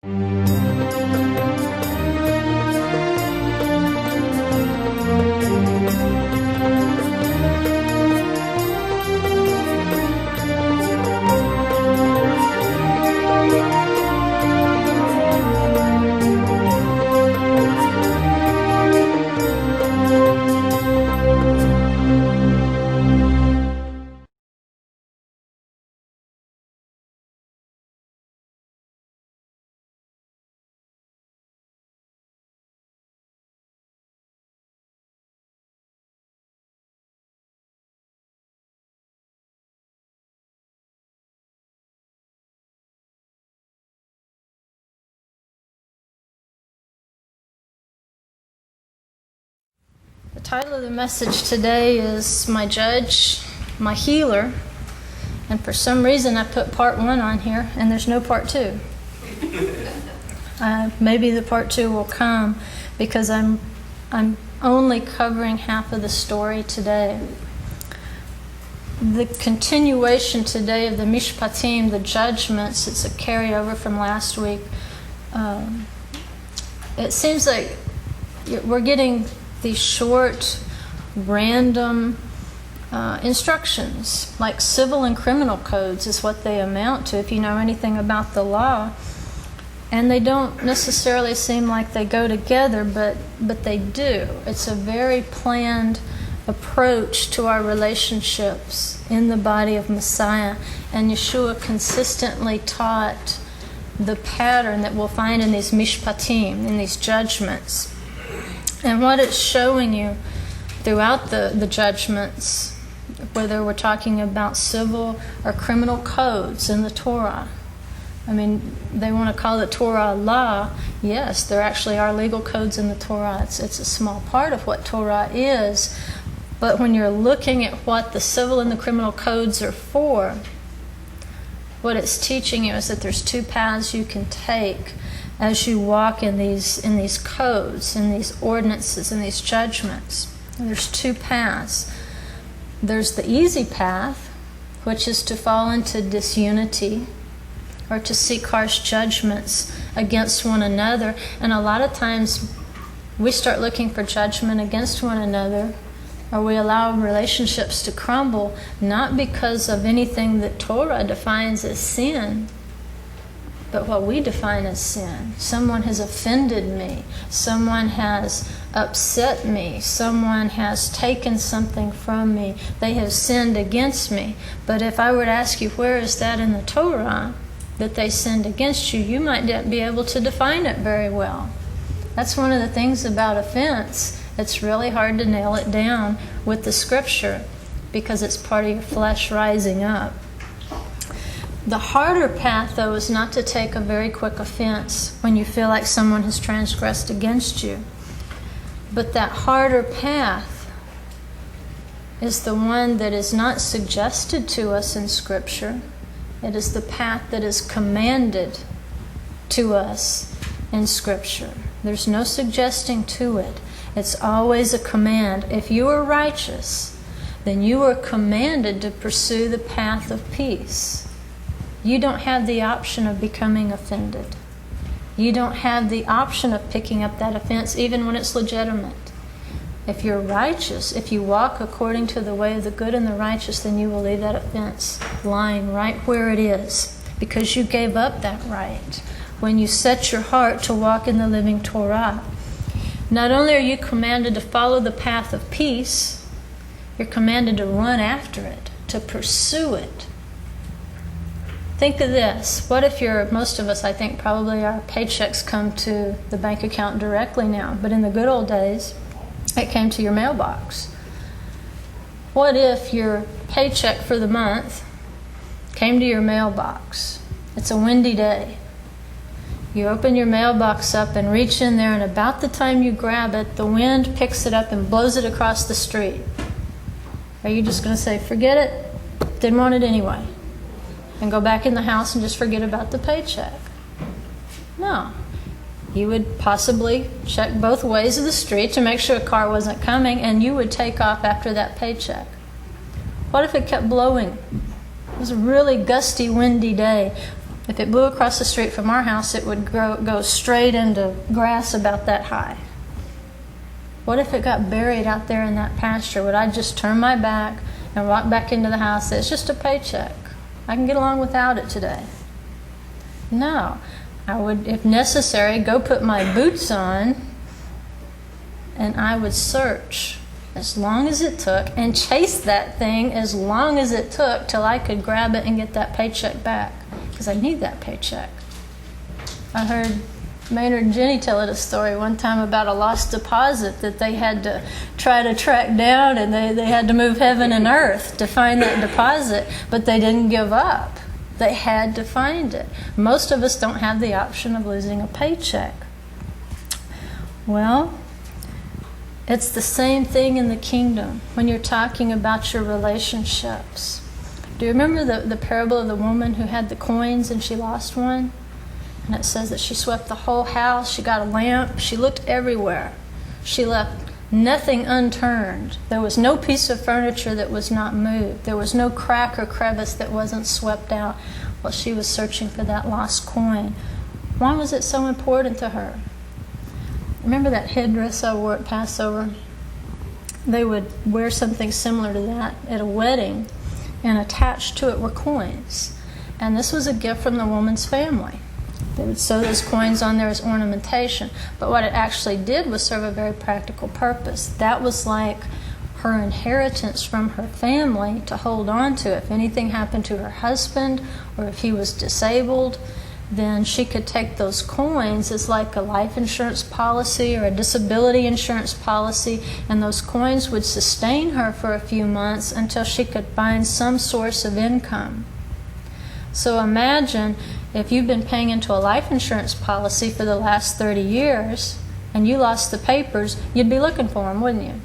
The title of the message today is My Judge, My Healer, and for some reason I put part 1 on here and there's no part 2. Maybe the part 2 will come because I'm only covering half of the story today. The continuation today of the Mishpatim, the judgments, it's a carryover from last week. It seems like we're getting these short, random instructions, like civil and criminal codes is what they amount to if you know anything about the law. And they don't necessarily seem like they go together, but they do. It's a very planned approach to our relationships in the body of Messiah. And Yeshua consistently taught the pattern that we'll find in these Mishpatim, in these judgments. And what it's showing you throughout the judgments, whether we're talking about civil or criminal codes in the Torah. I mean, they want to call the Torah law. Yes, there actually are legal codes in the Torah. It's a small part of what Torah is. But when you're looking at what the civil and the criminal codes are for, what it's teaching you is that there's 2 paths you can take as you walk in these codes, in these ordinances, in these judgments. There's 2 paths. There's the easy path, which is to fall into disunity or to seek harsh judgments against one another. And a lot of times we start looking for judgment against one another, or we allow relationships to crumble, not because of anything that Torah defines as sin, but what we define as sin. Someone has offended me. Someone has upset me. Someone has taken something from me. They have sinned against me. But if I were to ask you, where is that in the Torah that they sinned against you, you might not be able to define it very well. That's one of the things about offense. It's really hard to nail it down with the scripture because it's part of your flesh rising up. The harder path, though, is not to take a very quick offense when you feel like someone has transgressed against you. But that harder path is the one that is not suggested to us in Scripture. It is the path that is commanded to us in Scripture. There's no suggesting to it. It's always a command. If you are righteous, then you are commanded to pursue the path of peace. You don't have the option of becoming offended. You don't have the option of picking up that offense even when it's legitimate. If you're righteous, if you walk according to the way of the good and the righteous, then you will leave that offense lying right where it is because you gave up that right when you set your heart to walk in the living Torah. Not only are you commanded to follow the path of peace, you're commanded to run after it, to pursue it. Think of this. What if most of us, I think probably our paychecks come to the bank account directly now, but in the good old days, it came to your mailbox. What if your paycheck for the month came to your mailbox? It's a windy day. You open your mailbox up and reach in there, and about the time you grab it, the wind picks it up and blows it across the street. Are you just going to say, forget it, didn't want it anyway, and go back in the house and just forget about the paycheck? No. You would possibly check both ways of the street to make sure a car wasn't coming, and you would take off after that paycheck. What if it kept blowing? It was a really gusty, windy day. If it blew across the street from our house, it would go straight into grass about that high. What if it got buried out there in that pasture? Would I just turn my back and walk back into the house? It's just a paycheck. I can get along without it today. No. I would, if necessary, go put my boots on, and I would search as long as it took and chase that thing as long as it took till I could grab it and get that paycheck back, because I need that paycheck. I heard Maynard and Jenny tell it a story one time about a lost deposit that they had to try to track down, and they had to move heaven and earth to find that deposit, but they didn't give up. They had to find it. Most of us don't have the option of losing a paycheck. Well, it's the same thing in the kingdom when you're talking about your relationships. Do you remember the parable of the woman who had the coins and she lost one? And it says that she swept the whole house, she got a lamp, she looked everywhere. She left nothing unturned. There was no piece of furniture that was not moved. There was no crack or crevice that wasn't swept out while she was searching for that lost coin. Why was it so important to her? Remember that headdress I wore at Passover? They would wear something similar to that at a wedding, and attached to it were coins. And this was a gift from the woman's family. They would sew those coins on there as ornamentation. But what it actually did was serve a very practical purpose. That was like her inheritance from her family to hold on to. If anything happened to her husband, or if he was disabled, then she could take those coins as like a life insurance policy or a disability insurance policy, and those coins would sustain her for a few months until she could find some source of income. So imagine if you've been paying into a life insurance policy for the last 30 years and you lost the papers, you'd be looking for them, wouldn't you?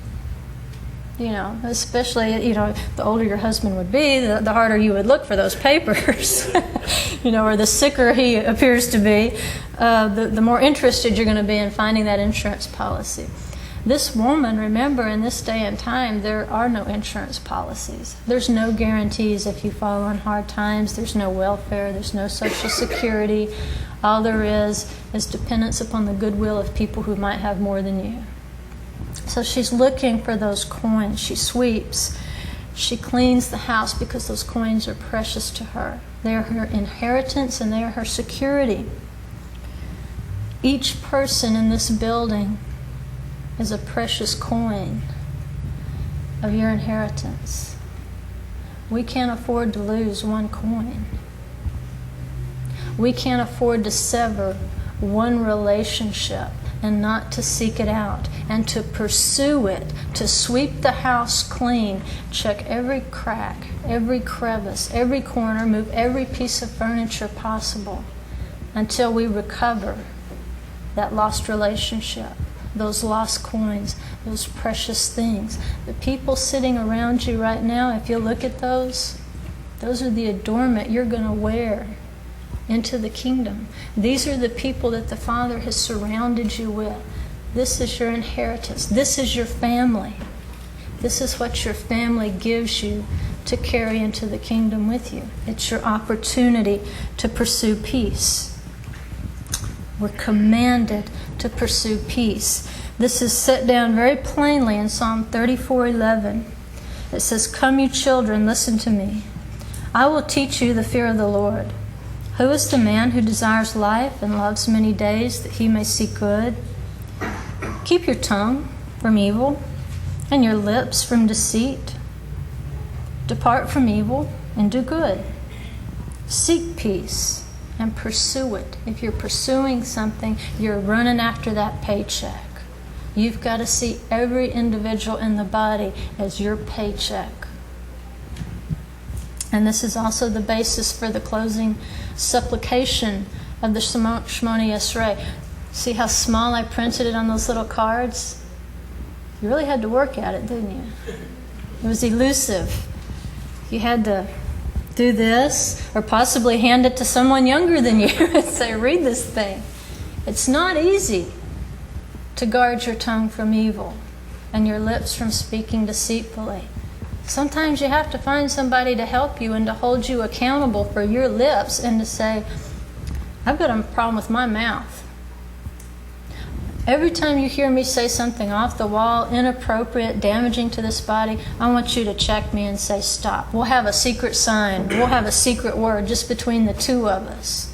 You know, especially, you know, the older your husband would be, the harder you would look for those papers. You know, or the sicker he appears to be, the more interested you're going to be in finding that insurance policy. This woman, remember, in this day and time, there are no insurance policies. There's no guarantees if you fall on hard times. There's no welfare. There's no Social Security. All there is dependence upon the goodwill of people who might have more than you. So she's looking for those coins. She sweeps. She cleans the house because those coins are precious to her. They are her inheritance and they are her security. Each person in this building is a precious coin of your inheritance. We can't afford to lose one coin. We can't afford to sever one relationship and not to seek it out and to pursue it, to sweep the house clean, check every crack, every crevice, every corner, move every piece of furniture possible until we recover that lost relationship, those lost coins, those precious things. The people sitting around you right now, if you look at those are the adornment you're going to wear into the kingdom. These are the people that the Father has surrounded you with. This is your inheritance. This is your family. This is what your family gives you to carry into the kingdom with you. It's your opportunity to pursue peace. We're commanded to pursue peace. This is set down very plainly in Psalm 34:11. It says, "Come, you children, listen to me. I will teach you the fear of the Lord. Who is the man who desires life and loves many days that he may see good? Keep your tongue from evil and your lips from deceit. Depart from evil and do good. Seek peace and pursue it." If you're pursuing something, you're running after that paycheck. You've got to see every individual in the body as your paycheck. And this is also the basis for the closing supplication of the Shemoni Esrei. See how small I printed it on those little cards? You really had to work at it, didn't you? It was elusive. You had to do this, or possibly hand it to someone younger than you and say, read this thing. It's not easy to guard your tongue from evil and your lips from speaking deceitfully. Sometimes you have to find somebody to help you and to hold you accountable for your lips and to say, I've got a problem with my mouth. Every time you hear me say something off the wall, inappropriate, damaging to this body, I want you to check me and say, stop. We'll have a secret sign. We'll have a secret word just between the two of us.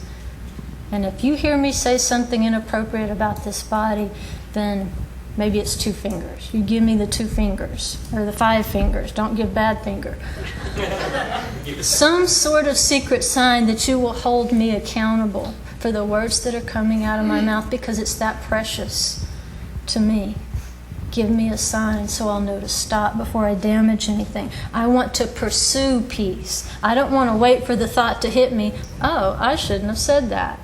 And if you hear me say something inappropriate about this body, then maybe it's 2 fingers. You give me the 2 fingers, or the 5 fingers. Don't give bad finger. Some sort of secret sign that you will hold me accountable for the words that are coming out of my mouth, because it's that precious to me. Give me a sign so I'll know to stop before I damage anything. I want to pursue peace. I don't want to wait for the thought to hit me, oh, I shouldn't have said that.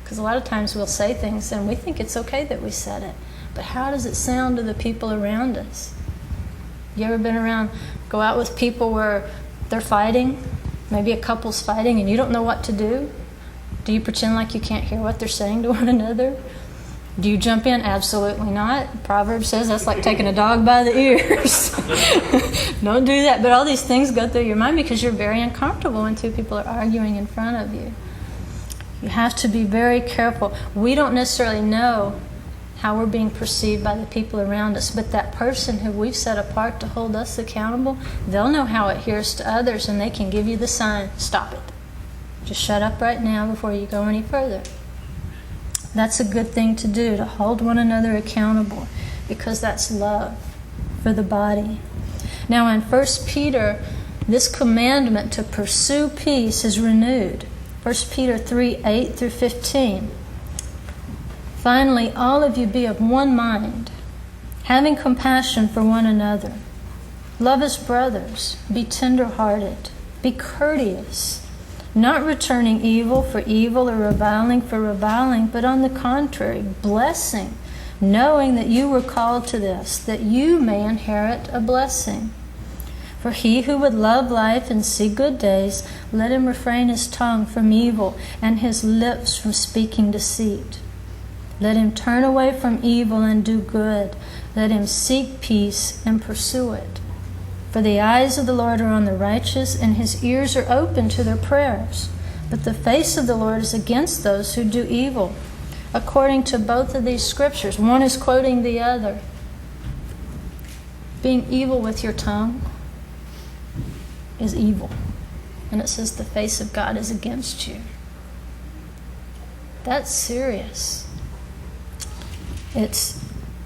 Because a lot of times we'll say things and we think it's okay that we said it. But how does it sound to the people around us? You ever been around, go out with people where they're fighting? Maybe a couple's fighting and you don't know what to do? Do you pretend like you can't hear what they're saying to one another? Do you jump in? Absolutely not. Proverbs says that's like taking a dog by the ears. Don't do that. But all these things go through your mind because you're very uncomfortable when 2 people are arguing in front of you. You have to be very careful. We don't necessarily know how we're being perceived by the people around us, but that person who we've set apart to hold us accountable, they'll know how it hears to others, and they can give you the sign, stop it. Just shut up right now before you go any further. That's a good thing to do, to hold one another accountable, because that's love for the body. Now in 1 Peter, this commandment to pursue peace is renewed. 1 Peter 3:8-15. Finally, all of you be of one mind, having compassion for one another. Love as brothers, be tender-hearted, be courteous, not returning evil for evil or reviling for reviling, but on the contrary, blessing, knowing that you were called to this, that you may inherit a blessing. For he who would love life and see good days, let him refrain his tongue from evil and his lips from speaking deceit. Let him turn away from evil and do good. Let him seek peace and pursue it. For the eyes of the Lord are on the righteous, and his ears are open to their prayers. But the face of the Lord is against those who do evil. According to both of these scriptures, one is quoting the other. Being evil with your tongue is evil. And it says the face of God is against you. That's serious. It's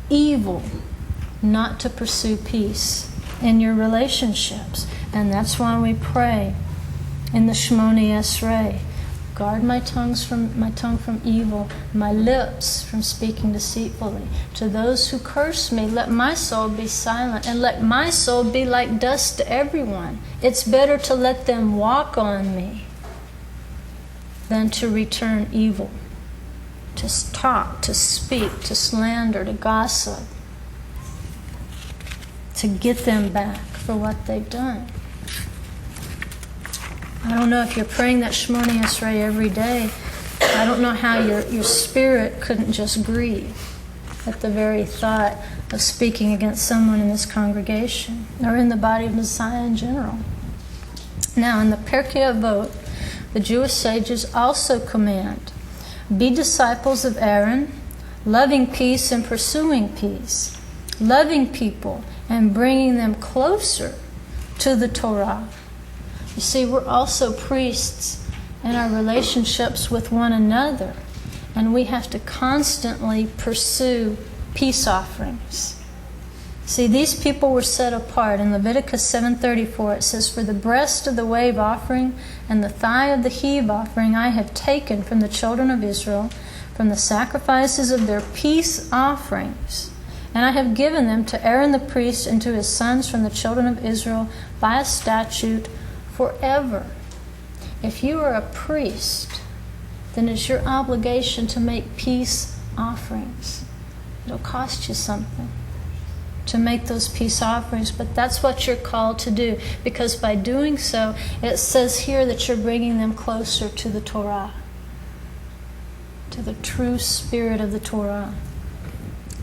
evil not to pursue peace in your relationships. And that's why we pray in the Shmoni Esrei, guard my tongue from evil, my lips from speaking deceitfully. To those who curse me, let my soul be silent, and let my soul be like dust to everyone. It's better to let them walk on me than to return evil, to talk, to speak, to slander, to gossip, to get them back for what they've done. I don't know if you're praying that Shmoni Esrei every day. I don't know how your spirit couldn't just grieve at the very thought of speaking against someone in this congregation or in the body of Messiah in general. Now, in the Pirkei Avot, the Jewish sages also command, be disciples of Aaron, loving peace and pursuing peace, loving people and bringing them closer to the Torah. You see, we're also priests in our relationships with one another, and we have to constantly pursue peace offerings. See, these people were set apart. In Leviticus 7:34, it says, for the breast of the wave offering and the thigh of the heave offering I have taken from the children of Israel, from the sacrifices of their peace offerings, and I have given them to Aaron the priest and to his sons from the children of Israel by a statute forever. If you are a priest, then it's your obligation to make peace offerings. It'll cost you something to make those peace offerings, but that's what you're called to do, because by doing so, it says here that you're bringing them closer to the Torah, to the true spirit of the Torah.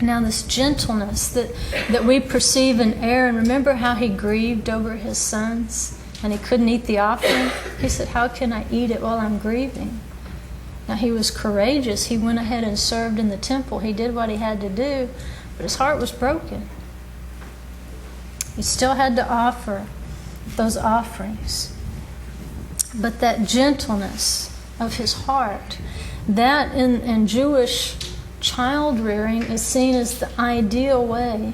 Now, this gentleness that we perceive in Aaron, remember how he grieved over his sons and he couldn't eat the offering? He said, how can I eat it while I'm grieving? Now, he was courageous. He went ahead and served in the temple. He did what he had to do, but his heart was broken. He still had to offer those offerings. But that gentleness of his heart, that in Jewish child rearing is seen as the ideal way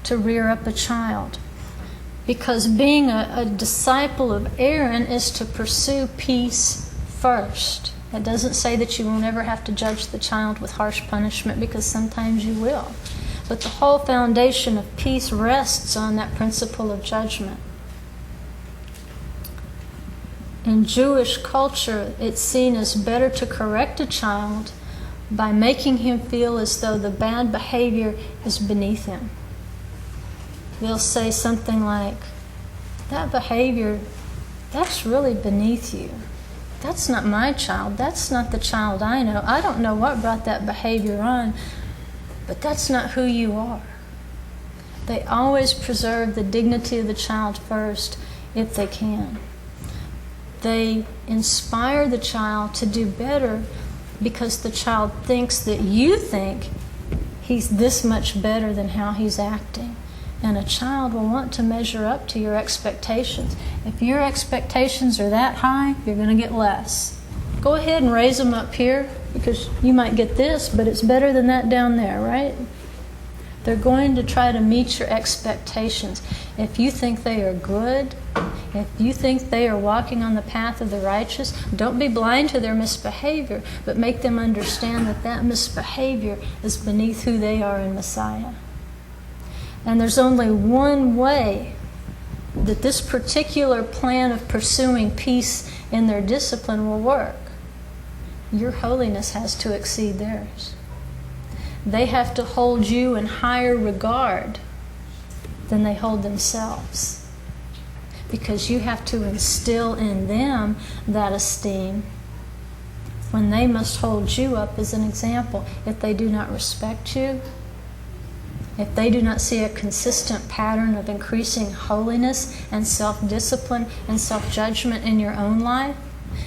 to rear up a child. Because being a disciple of Aaron is to pursue peace first. That doesn't say that you will never have to judge the child with harsh punishment, because sometimes you will. But the whole foundation of peace rests on that principle of judgment. In Jewish culture, it's seen as better to correct a child by making him feel as though the bad behavior is beneath him. They'll say something like, that behavior, that's really beneath you. That's not my child. That's not the child I know. I don't know what brought that behavior on, but that's not who you are. They always preserve the dignity of the child first if they can. They inspire the child to do better because the child thinks that you think he's this much better than how he's acting. And a child will want to measure up to your expectations. If your expectations are that high, you're going to get less. Go ahead and raise them up here, because you might get this, but it's better than that down there, right? They're going to try to meet your expectations. If you think they are good, if you think they are walking on the path of the righteous, don't be blind to their misbehavior, but make them understand that that misbehavior is beneath who they are in Messiah. And there's only one way that this particular plan of pursuing peace in their discipline will work. Your holiness has to exceed theirs. They have to hold you in higher regard than they hold themselves, because you have to instill in them that esteem when they must hold you up as an example. If they do not respect you, if they do not see a consistent pattern of increasing holiness and self-discipline and self-judgment in your own life,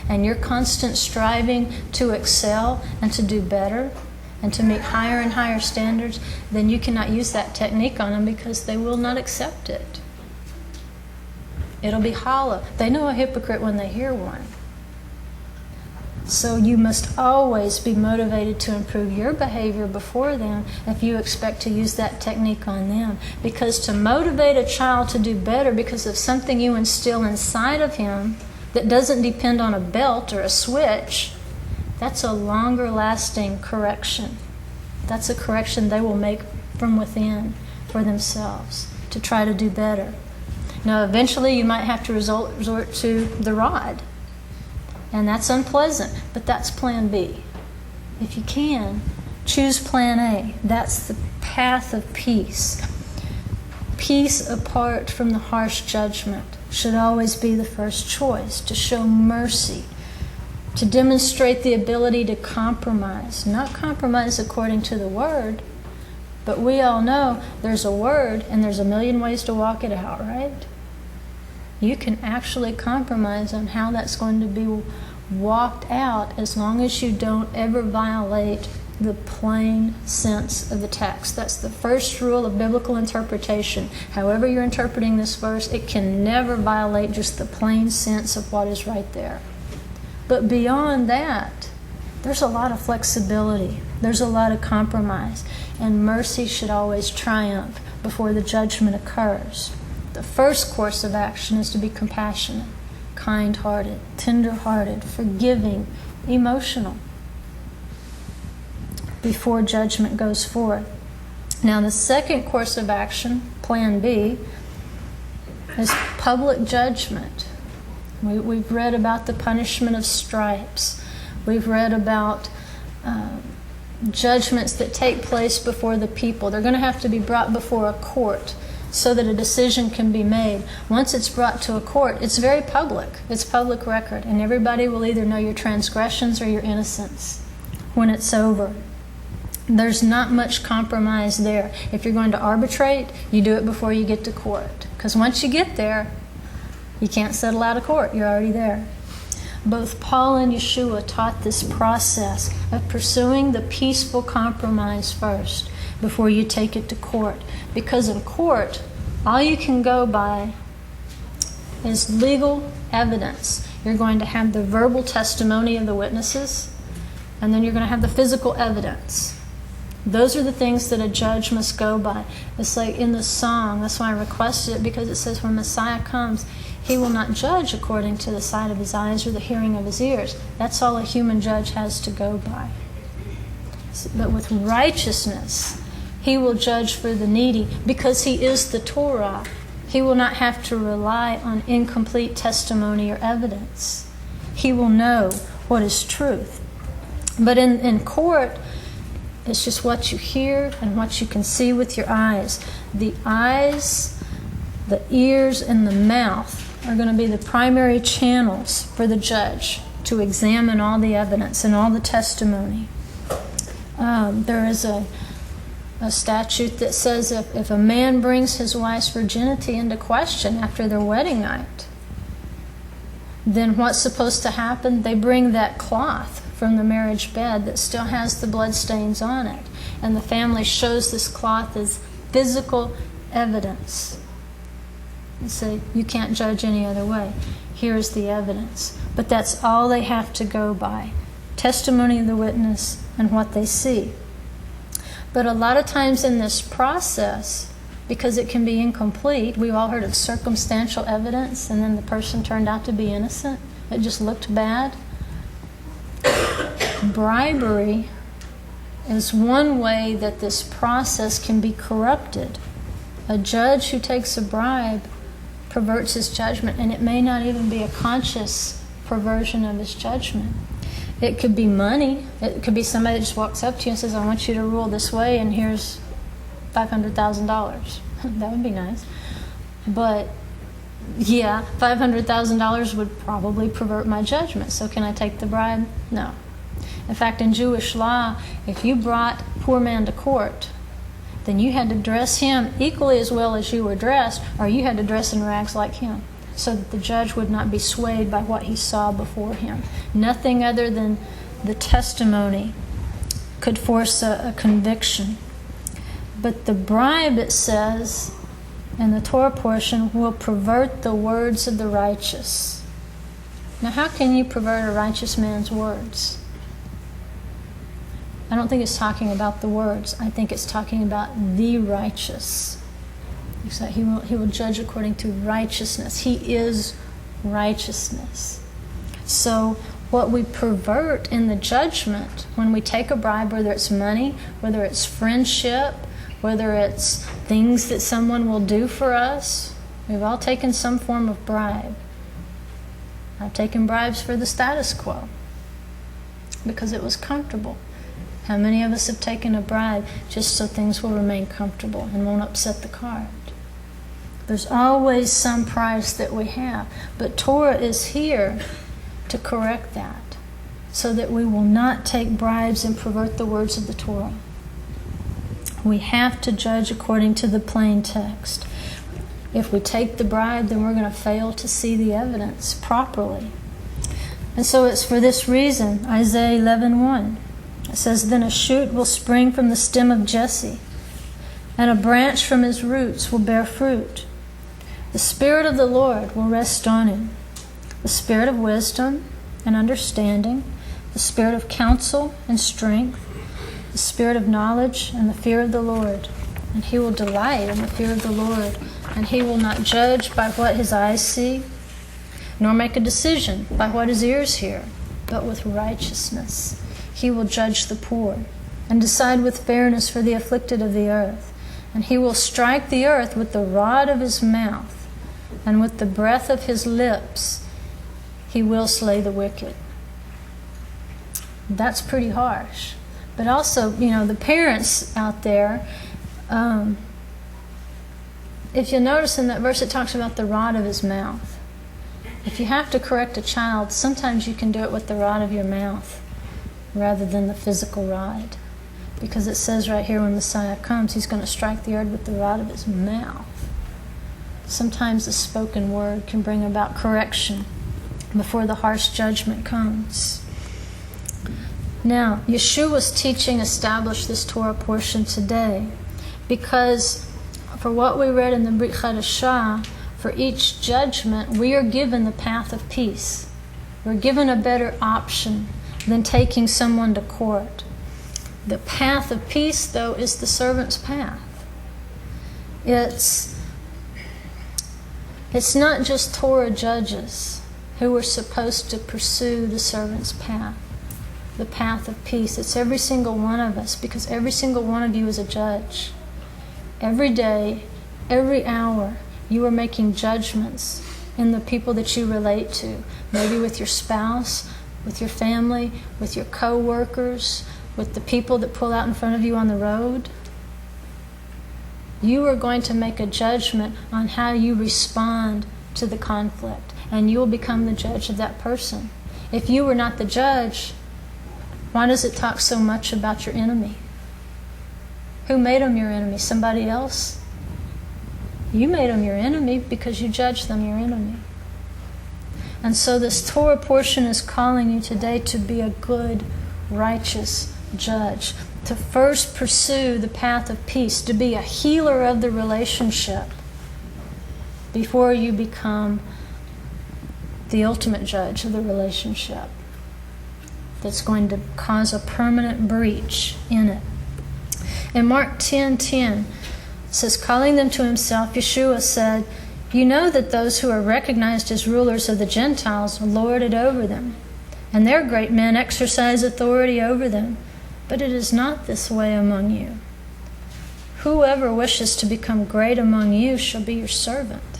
and your constant striving to excel and to do better and to meet higher and higher standards, then you cannot use that technique on them, because they will not accept it. It'll be hollow. They know a hypocrite when they hear one. So you must always be motivated to improve your behavior before them if you expect to use that technique on them. Because to motivate a child to do better because of something you instill inside of him that doesn't depend on a belt or a switch, that's a longer lasting correction. That's a correction they will make from within for themselves to try to do better. Now, eventually you might have to resort to the rod. And that's unpleasant, but that's plan B. If you can, choose plan A. That's the path of peace. Peace apart from the harsh judgment should always be the first choice. To show mercy, to demonstrate the ability to compromise. Not compromise according to the word, but we all know there's a word and there's a million ways to walk it out, right? You can actually compromise on how that's going to be walked out, as long as you don't ever violate the plain sense of the text. That's the first rule of biblical interpretation. However you're interpreting this verse, it can never violate just the plain sense of what is right there. But beyond that, there's a lot of flexibility. There's a lot of compromise. And mercy should always triumph before the judgment occurs. The first course of action is to be compassionate, kind-hearted, tender-hearted, forgiving, emotional, before judgment goes forth. Now, the second course of action, plan B, is public judgment. We've read about the punishment of stripes. We've read about judgments that take place before the people. They're going to have to be brought before a court so that a decision can be made. Once it's brought to a court, it's very public. It's public record, and everybody will either know your transgressions or your innocence when it's over. There's not much compromise there. If you're going to arbitrate, you do it before you get to court, because once you get there, you can't settle out of court. You're already there. Both Paul and Yeshua taught this process of pursuing the peaceful compromise first before you take it to court. Because in court, all you can go by is legal evidence. You're going to have the verbal testimony of the witnesses, and then you're going to have the physical evidence. Those are the things that a judge must go by. It's like in the song, that's why I requested it, because it says when Messiah comes, he will not judge according to the sight of his eyes or the hearing of his ears. That's all a human judge has to go by. But with righteousness, he will judge for the needy because he is the Torah. He will not have to rely on incomplete testimony or evidence. He will know what is truth. But in court, it's just what you hear and what you can see with your eyes. The eyes, the ears, and the mouth are going to be the primary channels for the judge to examine all the evidence and all the testimony. There is a statute that says if a man brings his wife's virginity into question after their wedding night, then what's supposed to happen? They bring that cloth from the marriage bed that still has the blood stains on it, and the family shows this cloth as physical evidence. You say, you can't judge any other way. Here's the evidence. But that's all they have to go by. Testimony of the witness and what they see. But a lot of times in this process, because it can be incomplete, we've all heard of circumstantial evidence, and then the person turned out to be innocent. It just looked bad. Bribery is one way that this process can be corrupted. A judge who takes a bribe perverts his judgment, and it may not even be a conscious perversion of his judgment. It could be money. It could be somebody that just walks up to you and says, I want you to rule this way, and here's $500,000. That would be nice. But yeah, $500,000 would probably pervert my judgment. So can I take the bribe? No. In fact, in Jewish law, if you brought a poor man to court, then you had to dress him equally as well as you were dressed, or you had to dress in rags like him, so that the judge would not be swayed by what he saw before him. Nothing other than the testimony could force a conviction. But the bribe, it says, in the Torah portion, will pervert the words of the righteous. Now, how can you pervert a righteous man's words? I don't think it's talking about the words. I think it's talking about the righteous. So he will judge according to righteousness. He is righteousness. So what we pervert in the judgment when we take a bribe, whether it's money, whether it's friendship, whether it's things that someone will do for us, we've all taken some form of bribe. I've taken bribes for the status quo because it was comfortable. How many of us have taken a bribe just so things will remain comfortable and won't upset the cart? There's always some price that we have. But Torah is here to correct that, so that we will not take bribes and pervert the words of the Torah. We have to judge according to the plain text. If we take the bribe, then we're going to fail to see the evidence properly. And so it's for this reason, Isaiah 11:1. It says, Then a shoot will spring from the stem of Jesse, and a branch from his roots will bear fruit. The Spirit of the Lord will rest on him, the Spirit of wisdom and understanding, the Spirit of counsel and strength, the Spirit of knowledge and the fear of the Lord. And he will delight in the fear of the Lord, and he will not judge by what his eyes see, nor make a decision by what his ears hear, but with righteousness he will judge the poor, and decide with fairness for the afflicted of the earth. And he will strike the earth with the rod of his mouth, and with the breath of his lips he will slay the wicked. That's pretty harsh. But also, the parents out there, if you'll notice in that verse, it talks about the rod of his mouth. If you have to correct a child, sometimes you can do it with the rod of your mouth rather than the physical rod. Because it says right here, when Messiah comes, he's going to strike the earth with the rod of his mouth. Sometimes the spoken word can bring about correction before the harsh judgment comes. Now, Yeshua's teaching established this Torah portion today because for what we read in the Brit Chadashah, for each judgment, we are given the path of peace. We're given a better option than taking someone to court. The path of peace, though, is the servant's path. It's not just Torah judges who are supposed to pursue the servant's path, the path of peace. It's every single one of us, because every single one of you is a judge. Every day, every hour, you are making judgments in the people that you relate to, maybe with your spouse, with your family, with your co-workers, with the people that pull out in front of you on the road. You are going to make a judgment on how you respond to the conflict, and you will become the judge of that person. If you were not the judge, why does it talk so much about your enemy? Who made them your enemy? Somebody else? You made them your enemy because you judged them your enemy. And so this Torah portion is calling you today to be a good, righteous judge, to first pursue the path of peace, to be a healer of the relationship before you become the ultimate judge of the relationship that's going to cause a permanent breach in it. In Mark 10:10, it says, calling them to himself, Yeshua said, you know that those who are recognized as rulers of the Gentiles lord it over them, and their great men exercise authority over them. But it is not this way among you. Whoever wishes to become great among you shall be your servant,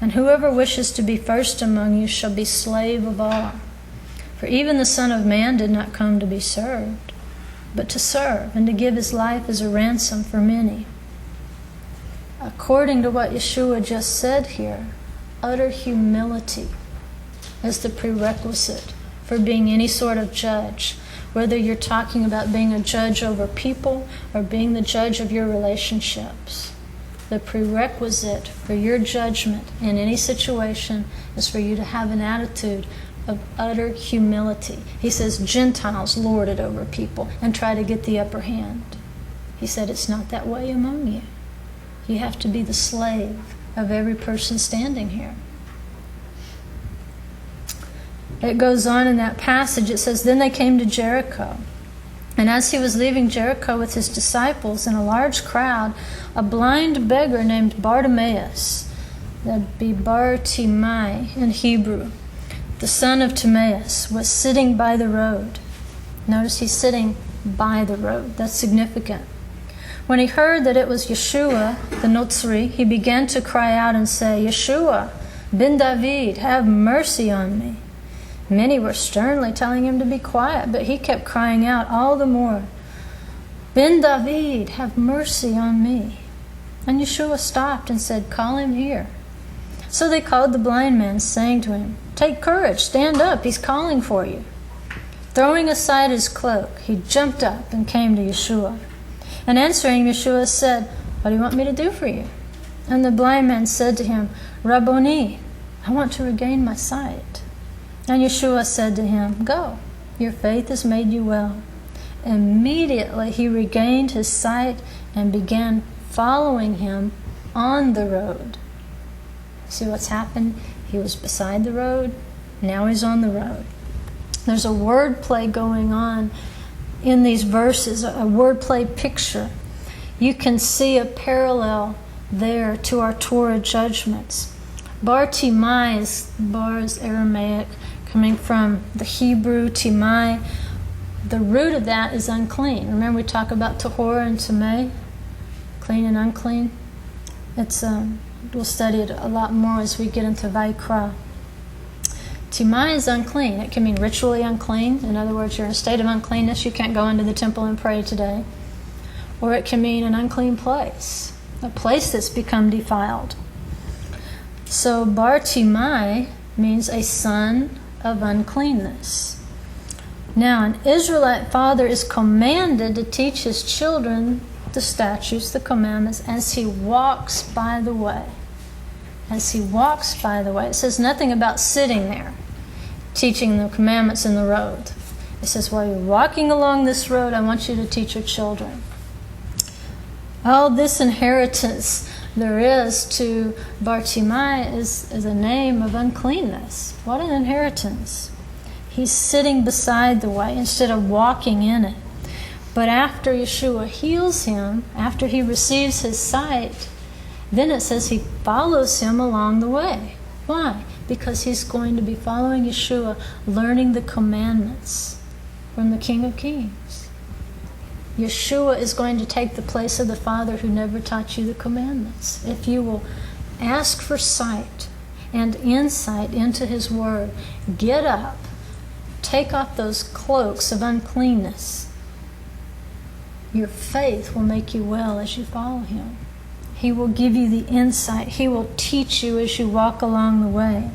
and whoever wishes to be first among you shall be slave of all. For even the Son of Man did not come to be served, but to serve, and to give his life as a ransom for many. According to what Yeshua just said here, utter humility is the prerequisite for being any sort of judge, whether you're talking about being a judge over people or being the judge of your relationships. The prerequisite for your judgment in any situation is for you to have an attitude of utter humility. He says Gentiles lord it over people and try to get the upper hand. He said it's not that way among you. You have to be the slave of every person standing here. It goes on in that passage. It says, then they came to Jericho. And as he was leaving Jericho with his disciples and a large crowd, a blind beggar named Bartimaeus, that'd be Bar-Timai in Hebrew, the son of Timaeus, was sitting by the road. Notice he's sitting by the road. That's significant. When he heard that it was Yeshua, the Notzri, he began to cry out and say, Yeshua, ben David, have mercy on me. Many were sternly telling him to be quiet, but he kept crying out all the more, Ben David, have mercy on me. And Yeshua stopped and said, call him here. So they called the blind man, saying to him, take courage, stand up, he's calling for you. Throwing aside his cloak, he jumped up and came to Yeshua. And answering, Yeshua said, what do you want me to do for you? And the blind man said to him, Rabboni, I want to regain my sight. And Yeshua said to him, go, your faith has made you well. Immediately he regained his sight and began following him on the road. See what's happened? He was beside the road, now he's on the road. There's a wordplay going on in these verses, a wordplay picture. You can see a parallel there to our Torah judgments. Bar-Timai is, bar is Aramaic, coming from the Hebrew Timai. The root of that is unclean. Remember we talk about Tahor and Tamei, clean and unclean? We'll study it a lot more as we get into Vayikra. Timai is unclean. It can mean ritually unclean. In other words, you're in a state of uncleanness. You can't go into the temple and pray today. Or it can mean an unclean place, a place that's become defiled. So Bar-Timai means a son of uncleanness. Now, an Israelite father is commanded to teach his children the statutes, the commandments, as he walks by the way. As he walks by the way. It says nothing about sitting there. teaching the commandments in the road. It says, while you're walking along this road, I want you to teach your children. All this inheritance there is to Bartimai is a name of uncleanness. What an inheritance. He's sitting beside the way instead of walking in it. But after Yeshua heals him, after he receives his sight, then it says he follows him along the way. Why? Because he's going to be following Yeshua, learning the commandments from the King of Kings. Yeshua is going to take the place of the Father who never taught you the commandments. If you will ask for sight and insight into his word, get up, take off those cloaks of uncleanness. Your faith will make you well as you follow him. He will give you the insight. He will teach you as you walk along the way.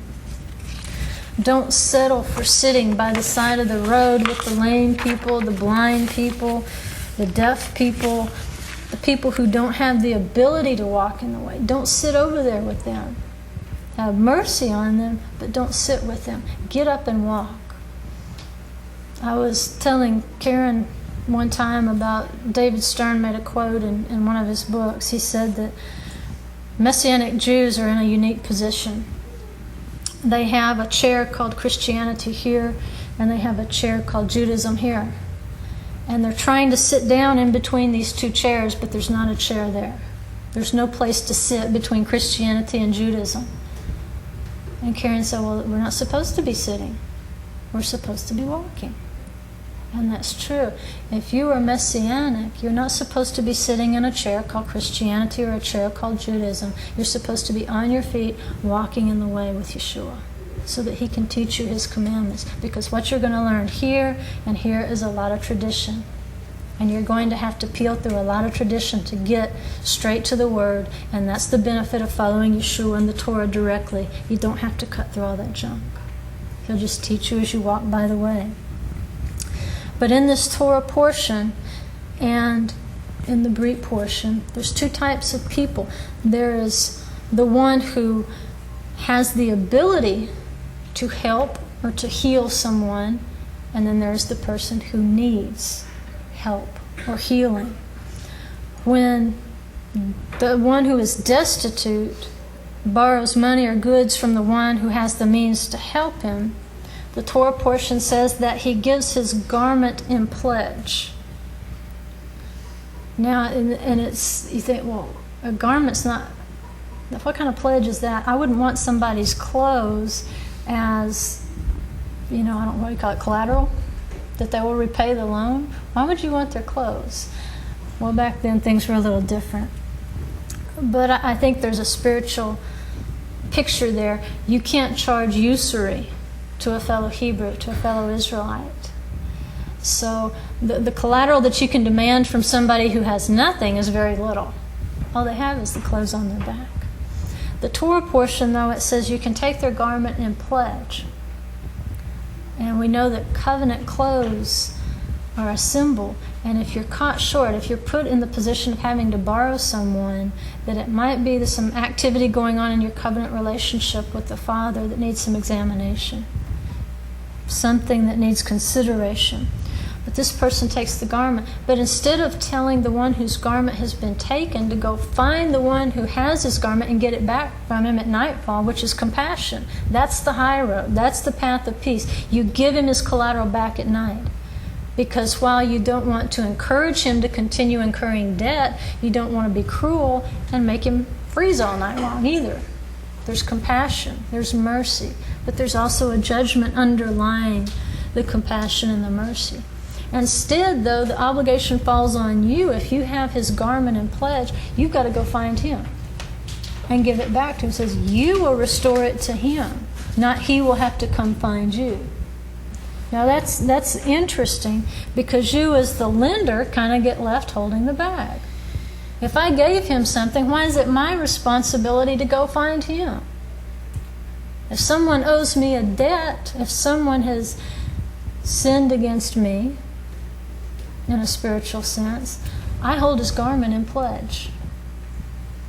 Don't settle for sitting by the side of the road with the lame people, the blind people, the deaf people, the people who don't have the ability to walk in the way. Don't sit over there with them. Have mercy on them, but don't sit with them. Get up and walk. I was telling Karen one time about David Stern made a quote in one of his books. He said that Messianic Jews are in a unique position. They have a chair called Christianity here, and they have a chair called Judaism here. And they're trying to sit down in between these two chairs, but there's not a chair there. There's no place to sit between Christianity and Judaism. And Karen said, well, we're not supposed to be sitting. We're supposed to be walking. And that's true. If you are Messianic, you're not supposed to be sitting in a chair called Christianity or a chair called Judaism. You're supposed to be on your feet, walking in the way with Yeshua, so that he can teach you his commandments. Because what you're going to learn here and here is a lot of tradition. And you're going to have to peel through a lot of tradition to get straight to the Word. And that's the benefit of following Yeshua and the Torah directly. You don't have to cut through all that junk. He'll just teach you as you walk by the way. But in this Torah portion and in the Brit portion, there's two types of people. There is the one who has the ability to help or to heal someone, and then there's the person who needs help or healing. When the one who is destitute borrows money or goods from the one who has the means to help him, the Torah portion says that he gives his garment in pledge. Now, and it's, you think, well, a garment's not, what kind of pledge is that? I wouldn't want somebody's clothes as, I don't know, what do you call it, collateral? That they will repay the loan? Why would you want their clothes? Well, back then things were a little different. But I think there's a spiritual picture there. You can't charge usury to a fellow Hebrew, to a fellow Israelite. So the collateral that you can demand from somebody who has nothing is very little. All they have is the clothes on their back. The Torah portion, though, it says you can take their garment in pledge. And we know that covenant clothes are a symbol. And if you're caught short, if you're put in the position of having to borrow someone, that it might be there's some activity going on in your covenant relationship with the Father that needs some examination. Something that needs consideration. But this person takes the garment. But instead of telling the one whose garment has been taken to go find the one who has his garment and get it back from him at nightfall, which is compassion, that's the high road. That's the path of peace. You give him his collateral back at night. Because while you don't want to encourage him to continue incurring debt, you don't want to be cruel and make him freeze all night long either. There's compassion, there's mercy, but there's also a judgment underlying the compassion and the mercy. Instead, though, the obligation falls on you. If you have his garment in pledge, you've got to go find him and give it back to him. It says you will restore it to him, not he will have to come find you. Now that's interesting, because you as the lender kind of get left holding the bag. If I gave him something, why is it my responsibility to go find him? If someone owes me a debt, if someone has sinned against me, in a spiritual sense, I hold his garment in pledge.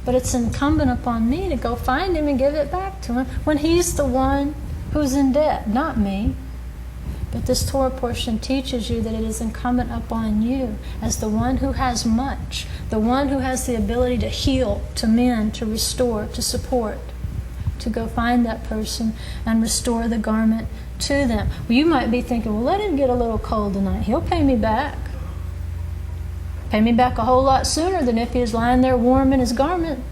But it's incumbent upon me to go find him and give it back to him when he's the one who's in debt, not me. But this Torah portion teaches you that it is incumbent upon you as the one who has much, the one who has the ability to heal, to mend, to restore, to support, to go find that person and restore the garment to them. Well, you might be thinking, well, let him get a little cold tonight. He'll pay me back. Pay me back a whole lot sooner than if he was lying there warm in his garment.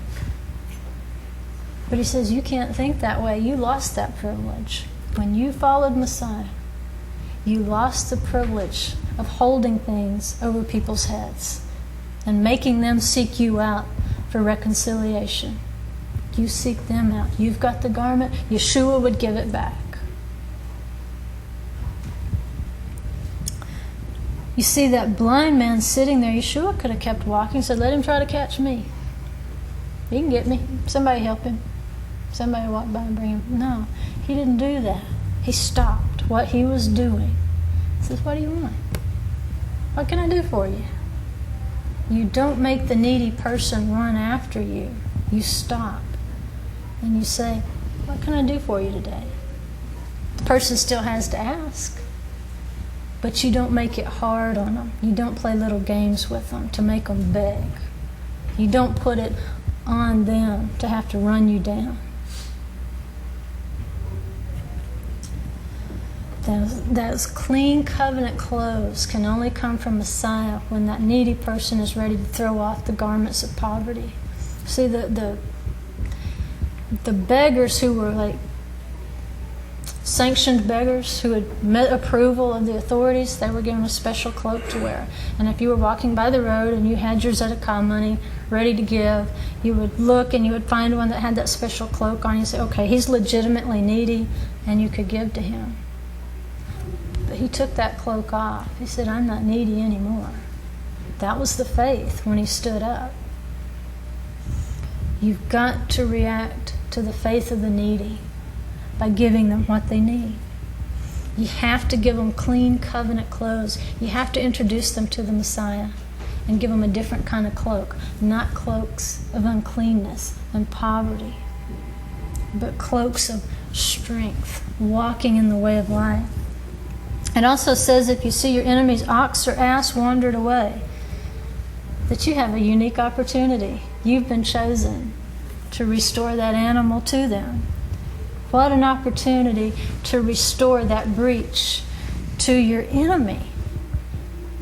But he says, you can't think that way. You lost that privilege. When you followed Messiah, you lost the privilege of holding things over people's heads and making them seek you out for reconciliation. You seek them out. You've got the garment. Yeshua would give it back. You see that blind man sitting there. Yeshua could have kept walking, said, let him try to catch me. He can get me. Somebody help him. Somebody walk by and bring him. No, he didn't do that. He stopped what he was doing. He says, what do you want? What can I do for you? You don't make the needy person run after you. You stop and you say, what can I do for you today? The person still has to ask, but you don't make it hard on them. You don't play little games with them to make them beg. You don't put it on them to have to run you down. Those clean covenant clothes can only come from Messiah when that needy person is ready to throw off the garments of poverty. See, the beggars who were like sanctioned beggars who had met approval of the authorities, they were given a special cloak to wear. And if you were walking by the road and you had your tzedakah money ready to give, you would look and you would find one that had that special cloak on. You say, okay, he's legitimately needy, and you could give to him. But he took that cloak off. He said, I'm not needy anymore. That was the faith when he stood up. You've got to react to the faith of the needy by giving them what they need. You have to give them clean covenant clothes. You have to introduce them to the Messiah and give them a different kind of cloak, not cloaks of uncleanness and poverty, but cloaks of strength, walking in the way of life. It also says if you see your enemy's ox or ass wandered away, that you have a unique opportunity. You've been chosen to restore that animal to them. What an opportunity to restore that breach to your enemy.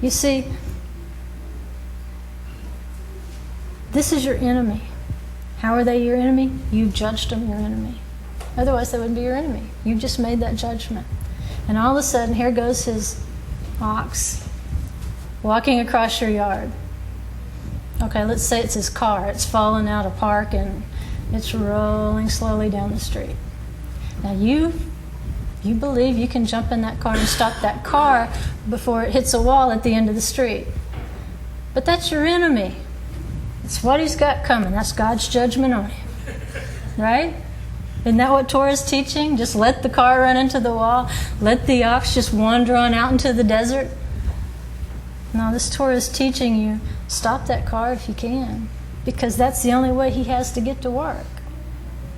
You see, this is your enemy. How are they your enemy? You've judged them your enemy. Otherwise, they wouldn't be your enemy. You've just made that judgment. And all of a sudden, here goes his ox walking across your yard. Okay, let's say it's his car. It's fallen out of park and it's rolling slowly down the street. Now you believe you can jump in that car and stop that car before it hits a wall at the end of the street. But that's your enemy. It's what he's got coming. That's God's judgment on him. Right? Isn't that what Torah is teaching? Just let the car run into the wall. Let the ox just wander on out into the desert. No, this Torah is teaching you, stop that car if you can, because that's the only way he has to get to work.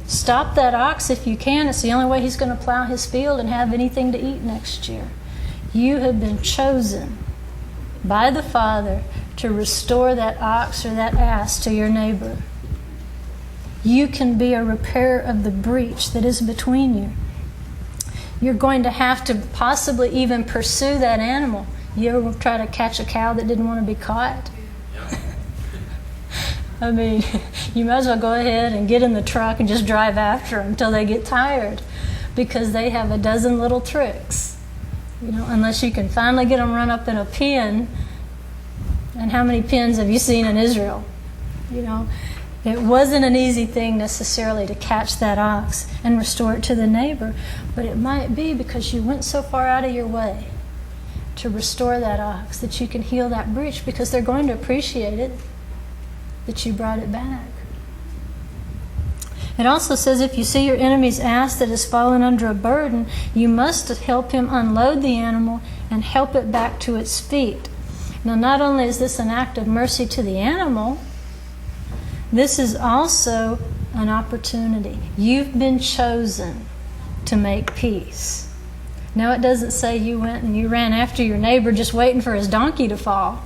Stop that ox if you can. It's the only way he's going to plow his field and have anything to eat next year. You have been chosen by the Father to restore that ox or that ass to your neighbor. You can be a repairer of the breach that is between you. You're going to have to possibly even pursue that animal. You ever try to catch a cow that didn't want to be caught? I mean, you might as well go ahead and get in the truck and just drive after them until they get tired, because they have a dozen little tricks. You know, unless you can finally get them run up in a pen. And how many pens have you seen in Israel? You know, it wasn't an easy thing necessarily to catch that ox and restore it to the neighbor, but it might be because you went so far out of your way to restore that ox that you can heal that breach, because they're going to appreciate it that you brought it back. It also says if you see your enemy's ass that has fallen under a burden, you must help him unload the animal and help it back to its feet. Now, not only is this an act of mercy to the animal, this is also an opportunity. You've been chosen to make peace. Now, it doesn't say you went and you ran after your neighbor just waiting for his donkey to fall.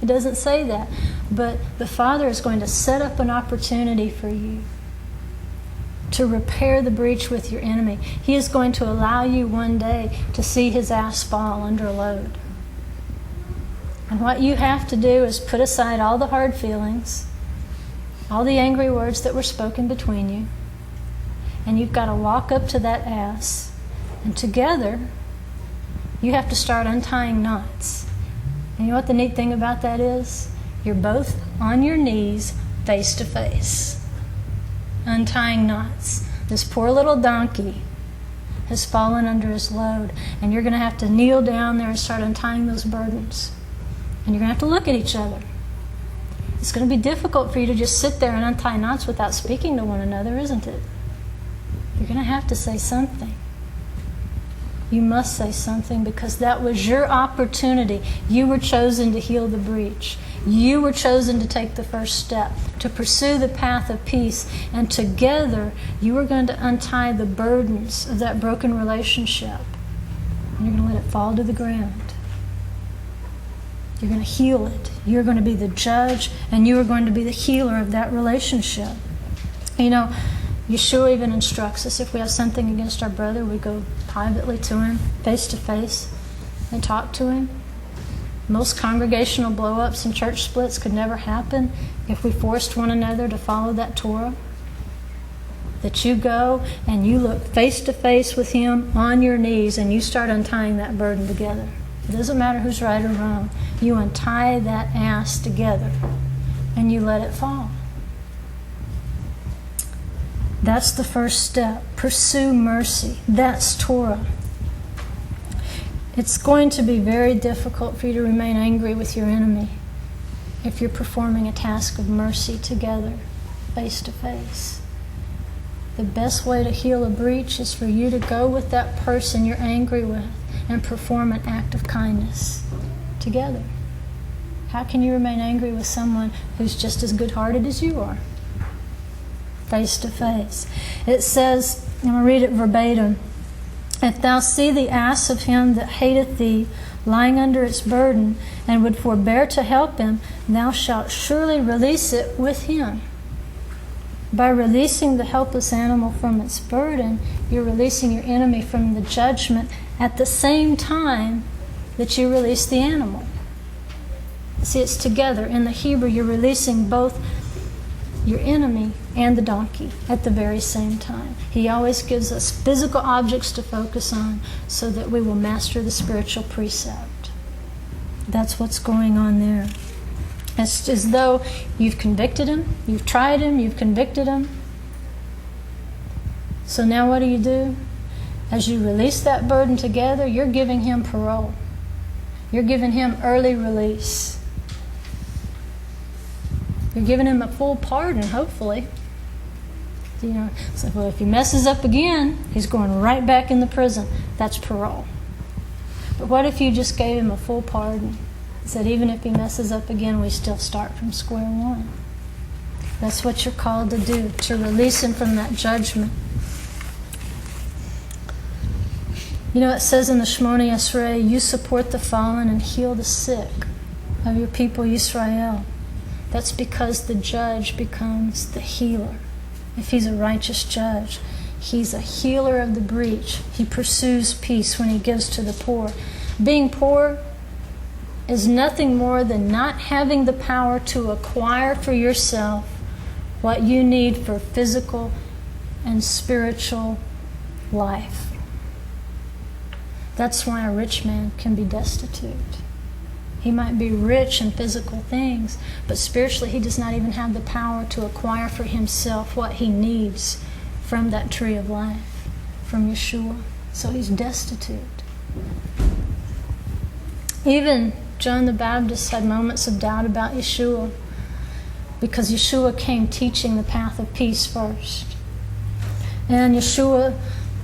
It doesn't say that. But the Father is going to set up an opportunity for you to repair the breach with your enemy. He is going to allow you one day to see his ass fall under a load. And what you have to do is put aside all the hard feelings, all the angry words that were spoken between you, and you've got to walk up to that ass, and together you have to start untying knots. And you know what the neat thing about that is? You're both on your knees, face to face, untying knots. This poor little donkey has fallen under his load, and you're going to have to kneel down there and start untying those burdens. And you're going to have to look at each other. It's going to be difficult for you to just sit there and untie knots without speaking to one another, isn't it? You're going to have to say something. You must say something, because that was your opportunity. You were chosen to heal the breach. You were chosen to take the first step, to pursue the path of peace. And together, you are going to untie the burdens of that broken relationship. And you're going to let it fall to the ground. You're going to heal it. You're going to be the judge, and you are going to be the healer of that relationship. You know, Yeshua even instructs us, if we have something against our brother, we go privately to him, face to face, and talk to him. Most congregational blow-ups and church splits could never happen if we forced one another to follow that Torah. That you go and you look face to face with him on your knees, and you start untying that burden together. It doesn't matter who's right or wrong. You untie that ass together, and you let it fall. That's the first step. Pursue mercy. That's Torah. It's going to be very difficult for you to remain angry with your enemy if you're performing a task of mercy together, face to face. The best way to heal a breach is for you to go with that person you're angry with and perform an act of kindness together. How can you remain angry with someone who's just as good-hearted as you are? Face to face. It says, I'm going to read it verbatim, "If thou see the ass of him that hateth thee lying under its burden, and would forbear to help him, thou shalt surely release it with him." By releasing the helpless animal from its burden, you're releasing your enemy from the judgment at the same time that you release the animal. See, it's together. In the Hebrew, you're releasing both your enemy and the donkey at the very same time. He always gives us physical objects to focus on so that we will master the spiritual precept. That's what's going on there. It's as though you've convicted him, you've tried him, you've convicted him. So now what do? As you release that burden together, you're giving him parole. You're giving him early release. You're giving him a full pardon, hopefully. You know, so, well, if he messes up again, he's going right back in the prison. That's parole. But what if you just gave him a full pardon? Said even if he messes up again, we still start from square one. That's what you're called to do, to release him from that judgment. You know, it says in the Shemona Esrei, you support the fallen and heal the sick of your people, Yisrael. That's because the judge becomes the healer. If he's a righteous judge, he's a healer of the breach. He pursues peace when he gives to the poor. Being poor is nothing more than not having the power to acquire for yourself what you need for physical and spiritual life. That's why a rich man can be destitute. He might be rich in physical things, but spiritually he does not even have the power to acquire for himself what he needs from that tree of life, from Yeshua. So he's destitute. Even John the Baptist had moments of doubt about Yeshua, because Yeshua came teaching the path of peace first. And Yeshua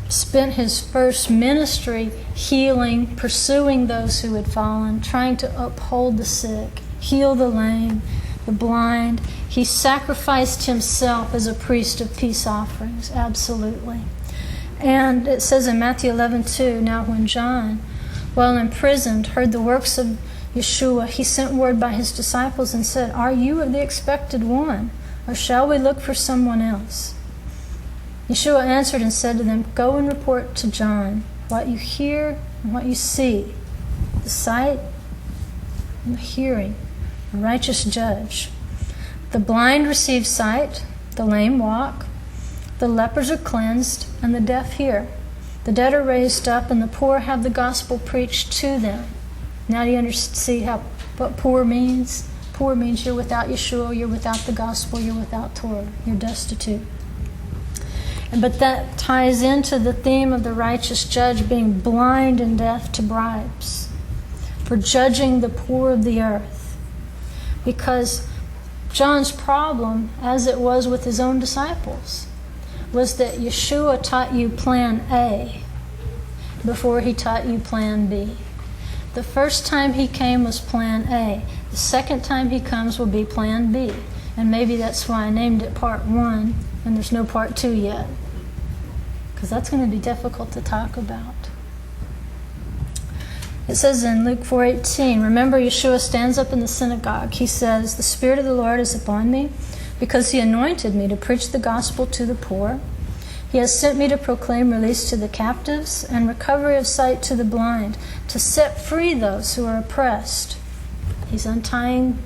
spent his first ministry healing, pursuing those who had fallen, trying to uphold the sick, heal the lame, the blind. He sacrificed himself as a priest of peace offerings, absolutely. And it says in Matthew 11:2, now when John, while imprisoned, heard the works of Yeshua, he sent word by his disciples and said, are you the expected one, or shall we look for someone else? Yeshua answered and said to them, go and report to John what you hear and what you see, the sight and the hearing, a righteous judge. The blind receive sight, the lame walk, the lepers are cleansed, and the deaf hear. The dead are raised up, and the poor have the gospel preached to them. Now do you see what poor means? Poor means you're without Yeshua, you're without the gospel, you're without Torah, you're destitute. But that ties into the theme of the righteous judge being blind and deaf to bribes, for judging the poor of the earth. Because John's problem, as it was with his own disciples, was that Yeshua taught you plan A before he taught you plan B. The first time he came was plan A. The second time he comes will be plan B. And maybe that's why I named it part 1 and there's no part 2 yet. Because that's going to be difficult to talk about. It says in Luke 4:18, remember Yeshua stands up in the synagogue. He says, the Spirit of the Lord is upon me because he anointed me to preach the gospel to the poor. He has sent me to proclaim release to the captives and recovery of sight to the blind, to set free those who are oppressed. He's untying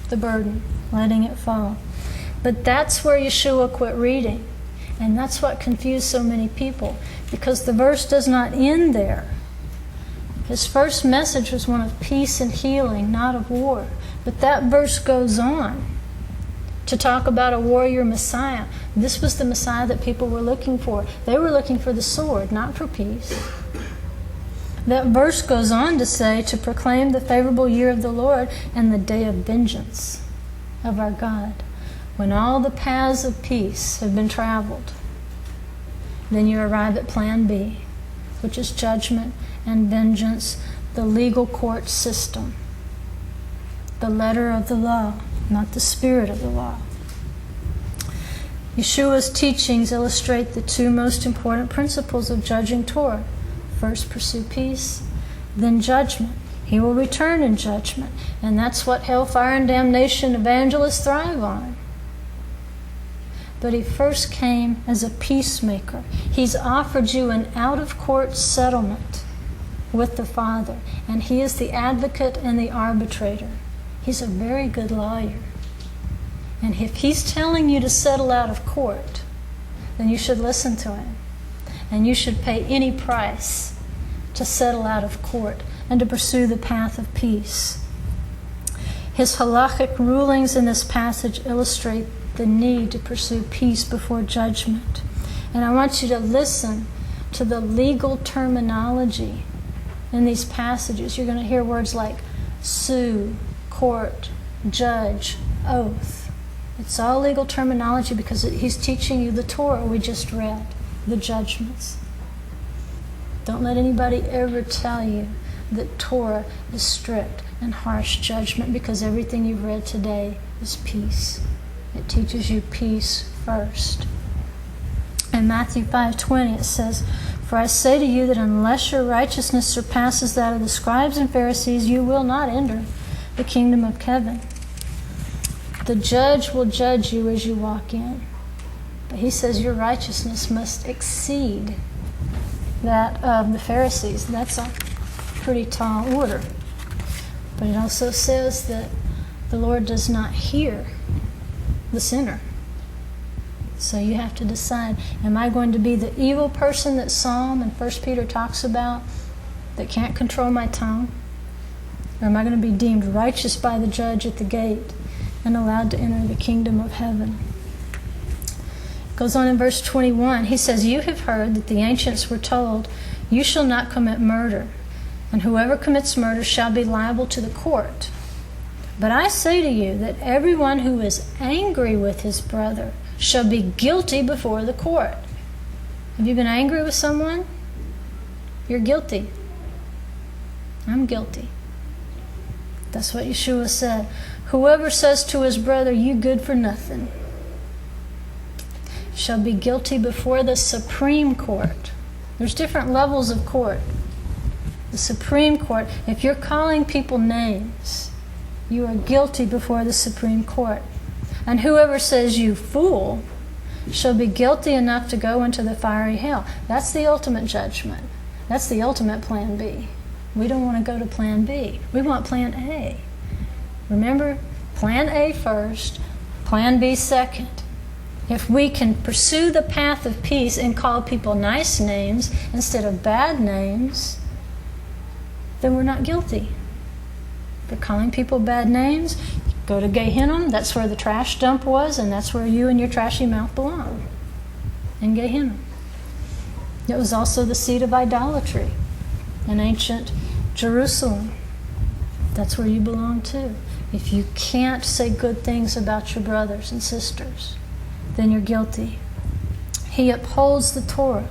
the burden, letting it fall. But that's where Yeshua quit reading. And that's what confused so many people, because the verse does not end there. His first message was one of peace and healing, not of war. But that verse goes on to talk about a warrior Messiah. This was the Messiah that people were looking for. They were looking for the sword, not for peace. That verse goes on to say, to proclaim the favorable year of the Lord and the day of vengeance of our God. When all the paths of peace have been traveled, then you arrive at plan B, which is judgment and vengeance, the legal court system, the letter of the law, not the spirit of the law. Yeshua's teachings illustrate the two most important principles of judging Torah. First, pursue peace, then judgment. He will return in judgment, and that's what hellfire and damnation evangelists thrive on. But he first came as a peacemaker. He's offered you an out-of-court settlement with the Father, and he is the advocate and the arbitrator. He's a very good lawyer. And if he's telling you to settle out of court, then you should listen to him. And you should pay any price to settle out of court and to pursue the path of peace. His halachic rulings in this passage illustrate the need to pursue peace before judgment. And I want you to listen to the legal terminology in these passages. You're going to hear words like sue, court, judge, oath. It's all legal terminology because he's teaching you the Torah we just read, the judgments. Don't let anybody ever tell you that Torah is strict and harsh judgment, because everything you've read today is peace. It teaches you peace first. In Matthew 5:20 it says, for I say to you that unless your righteousness surpasses that of the scribes and Pharisees, you will not enter the kingdom of heaven. The judge will judge you as you walk in. But he says your righteousness must exceed that of the Pharisees. That's a pretty tall order. But it also says that the Lord does not hear the sinner. So you have to decide, am I going to be the evil person that Psalm and 1 Peter talks about, that can't control my tongue? Or am I going to be deemed righteous by the judge at the gate and allowed to enter the kingdom of heaven? It goes on in verse 21. He says, you have heard that the ancients were told, you shall not commit murder, and whoever commits murder shall be liable to the court. But I say to you that everyone who is angry with his brother shall be guilty before the court. Have you been angry with someone? You're guilty. I'm guilty. That's what Yeshua said. Whoever says to his brother, you good for nothing, shall be guilty before the Supreme Court. There's different levels of court. The Supreme Court, if you're calling people names, you are guilty before the Supreme Court. And whoever says you fool shall be guilty enough to go into the fiery hell. That's the ultimate judgment. That's the ultimate plan B. We don't want to go to plan B. We want plan A. Remember, plan A first, plan B second. If we can pursue the path of peace and call people nice names instead of bad names, then we're not guilty. If we're calling people bad names, go to Gehenna, that's where the trash dump was, and that's where you and your trashy mouth belong, in Gehenna. It was also the seat of idolatry in ancient Jerusalem. That's where you belong too. If you can't say good things about your brothers and sisters, then you're guilty. He upholds the Torah.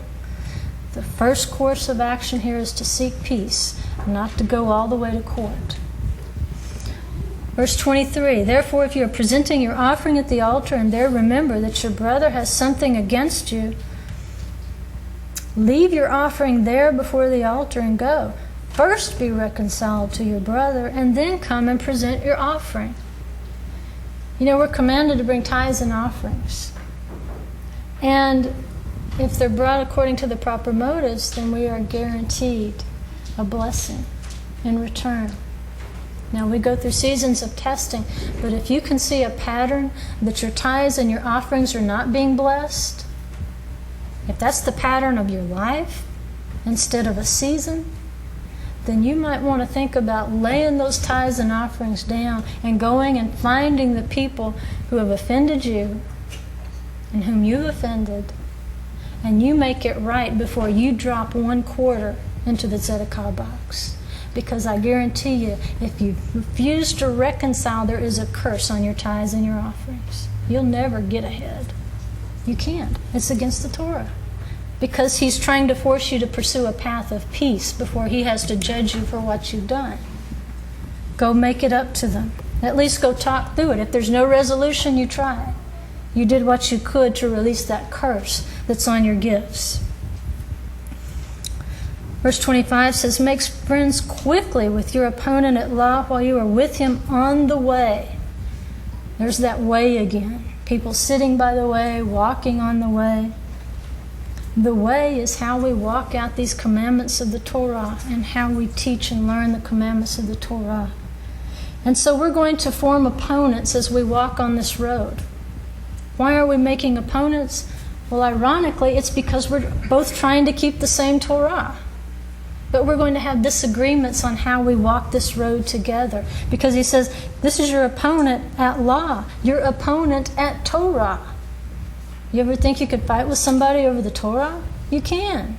The first course of action here is to seek peace, not to go all the way to court. Verse 23, therefore, if you are presenting your offering at the altar and there remember that your brother has something against you, leave your offering there before the altar and go. First be reconciled to your brother and then come and present your offering. You know, we're commanded to bring tithes and offerings. And if they're brought according to the proper motives, then we are guaranteed a blessing in return. Now, we go through seasons of testing, but if you can see a pattern that your tithes and your offerings are not being blessed, if that's the pattern of your life instead of a season, then you might want to think about laying those tithes and offerings down and going and finding the people who have offended you and whom you've offended, and you make it right before you drop 1 quarter into the tzedakah box. Because I guarantee you, if you refuse to reconcile, there is a curse on your tithes and your offerings. You'll never get ahead. You can't. It's against the Torah. Because he's trying to force you to pursue a path of peace before he has to judge you for what you've done. Go make it up to them. At least go talk through it. If there's no resolution, you try. You did what you could to release that curse that's on your gifts. Verse 25 says, make friends quickly with your opponent at law while you are with him on the way. There's that way again. People sitting by the way, walking on the way. The way is how we walk out these commandments of the Torah and how we teach and learn the commandments of the Torah. And so we're going to form opponents as we walk on this road. Why are we making opponents? Well, ironically, it's because we're both trying to keep the same Torah. But we're going to have disagreements on how we walk this road together. Because he says, this is your opponent at law, your opponent at Torah. You ever think you could fight with somebody over the Torah? You can.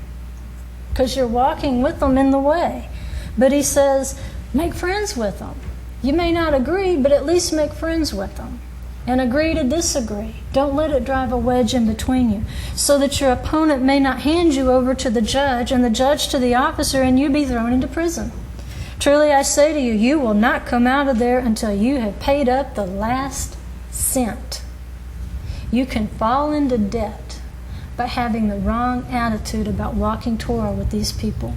Because you're walking with them in the way. But he says, make friends with them. You may not agree, but at least make friends with them. And agree to disagree. Don't let it drive a wedge in between you. So that your opponent may not hand you over to the judge and the judge to the officer and you be thrown into prison. Truly I say to you, you will not come out of there until you have paid up the last cent. You can fall into debt by having the wrong attitude about walking Torah with these people.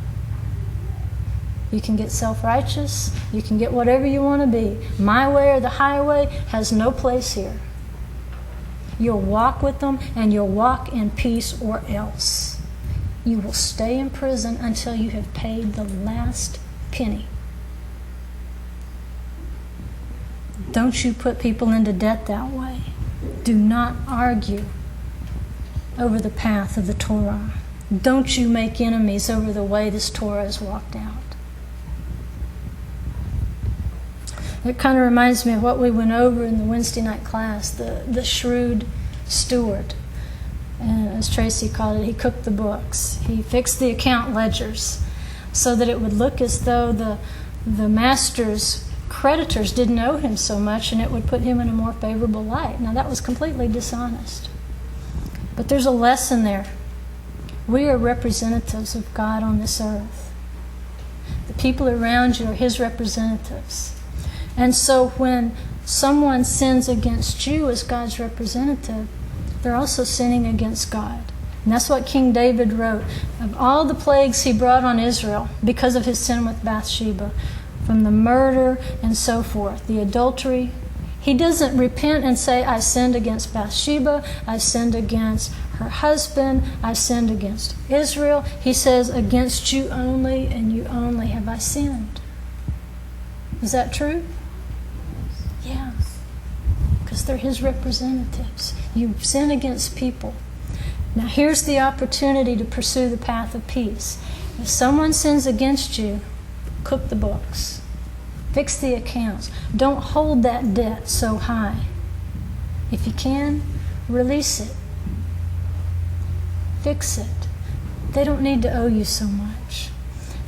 You can get self-righteous. You can get whatever you want to be. My way or the highway has no place here. You'll walk with them and you'll walk in peace or else. You will stay in prison until you have paid the last penny. Don't you put people into debt that way. Do not argue over the path of the Torah. Don't you make enemies over the way this Torah is walked out. It kind of reminds me of what we went over in the Wednesday night class, the shrewd steward. And as Tracy called it, he cooked the books. He fixed the account ledgers so that it would look as though the master's creditors didn't owe him so much and it would put him in a more favorable light. Now that was completely dishonest. But there's a lesson there. We are representatives of God on this earth. The people around you are his representatives. And so when someone sins against you as God's representative, they're also sinning against God. And that's what King David wrote. Of all the plagues he brought on Israel because of his sin with Bathsheba, from the murder and so forth, the adultery, he doesn't repent and say, I sinned against Bathsheba, I sinned against her husband, I sinned against Israel. He says, against you only and you only have I sinned. Is that true? Yeah. Because they're his representatives. You sin against people. Now here's the opportunity to pursue the path of peace. If someone sins against you, cook the books. Fix the accounts. Don't hold that debt so high. If you can, release it. Fix it. They don't need to owe you so much.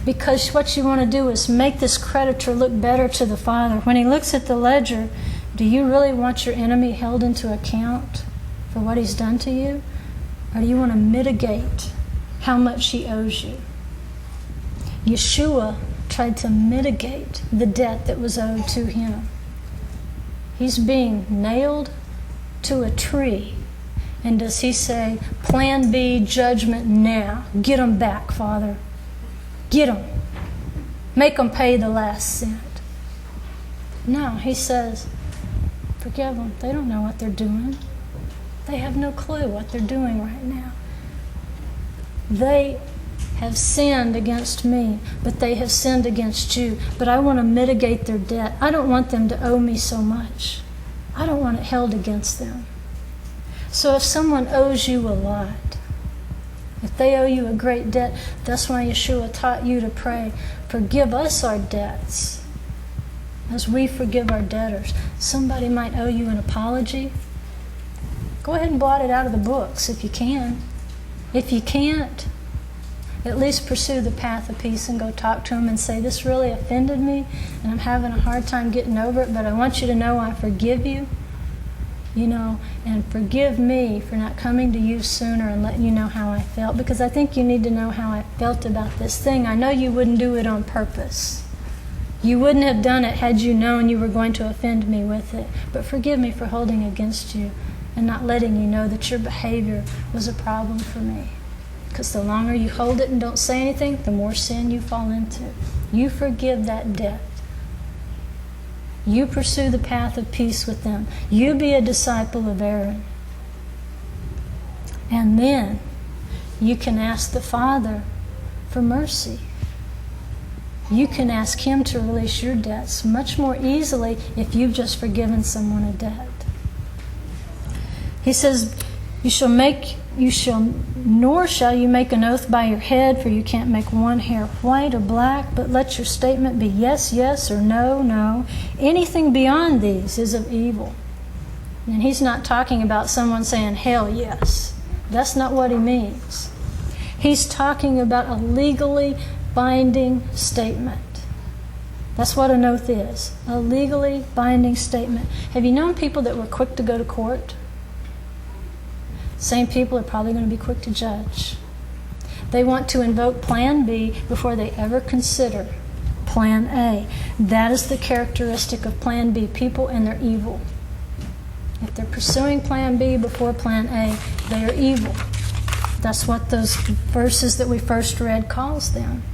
Because what you want to do is make this creditor look better to the Father. When he looks at the ledger, do you really want your enemy held into account for what he's done to you? Or do you want to mitigate how much he owes you? Yeshua tried to mitigate the debt that was owed to him. He's being nailed to a tree. And does he say, plan B, judgment now. Get them back, Father. Get them. Make them pay the last cent. No, he says, forgive them. They don't know what they're doing. They have no clue what they're doing right now. They have sinned against me, but they have sinned against you. But I want to mitigate their debt. I don't want them to owe me so much. I don't want it held against them. So if someone owes you a lot, if they owe you a great debt, that's why Yeshua taught you to pray, forgive us our debts as we forgive our debtors. Somebody might owe you an apology. Go ahead and blot it out of the books if you can. If you can't, at least pursue the path of peace and go talk to them and say, this really offended me and I'm having a hard time getting over it, but I want you to know I forgive you. And forgive me for not coming to you sooner and letting you know how I felt, because I think you need to know how I felt about this thing. I know you wouldn't do it on purpose. You wouldn't have done it had you known you were going to offend me with it. But forgive me for holding against you and not letting you know that your behavior was a problem for me. Because the longer you hold it and don't say anything, the more sin you fall into. You forgive that debt. You pursue the path of peace with them. You be a disciple of Aaron. And then you can ask the Father for mercy. You can ask Him to release your debts much more easily if you've just forgiven someone a debt. He says, nor shall you make an oath by your head, for you can't make one hair white or black, but let your statement be yes, yes, or no, no. Anything beyond these is of evil. And he's not talking about someone saying, hell yes. That's not what he means. He's talking about a legally binding statement. That's what an oath is, a legally binding statement. Have you known people that were quick to go to court? Same people are probably going to be quick to judge. They want to invoke Plan B before they ever consider Plan A. That is the characteristic of Plan B, people, and they're evil. If they're pursuing Plan B before Plan A, they are evil. That's what those verses that we first read calls them.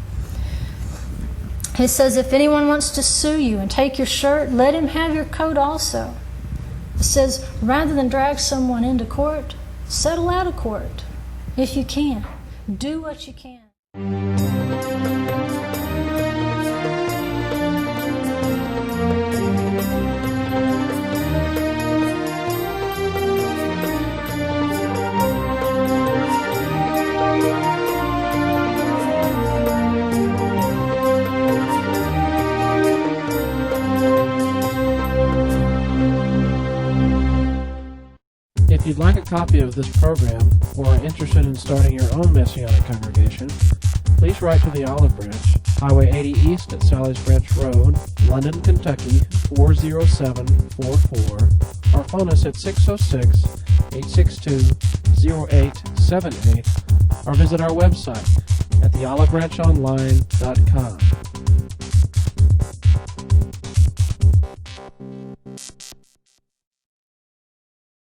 He says, if anyone wants to sue you and take your shirt, let him have your coat also. It says, rather than drag someone into court, settle out of court if you can. Do what you can. If you'd like a copy of this program or are interested in starting your own Messianic congregation, please write to the Olive Branch, Highway 80 East at Sally's Branch Road, London, Kentucky 40744, or phone us at 606-862-0878, or visit our website at theolivebranchonline.com.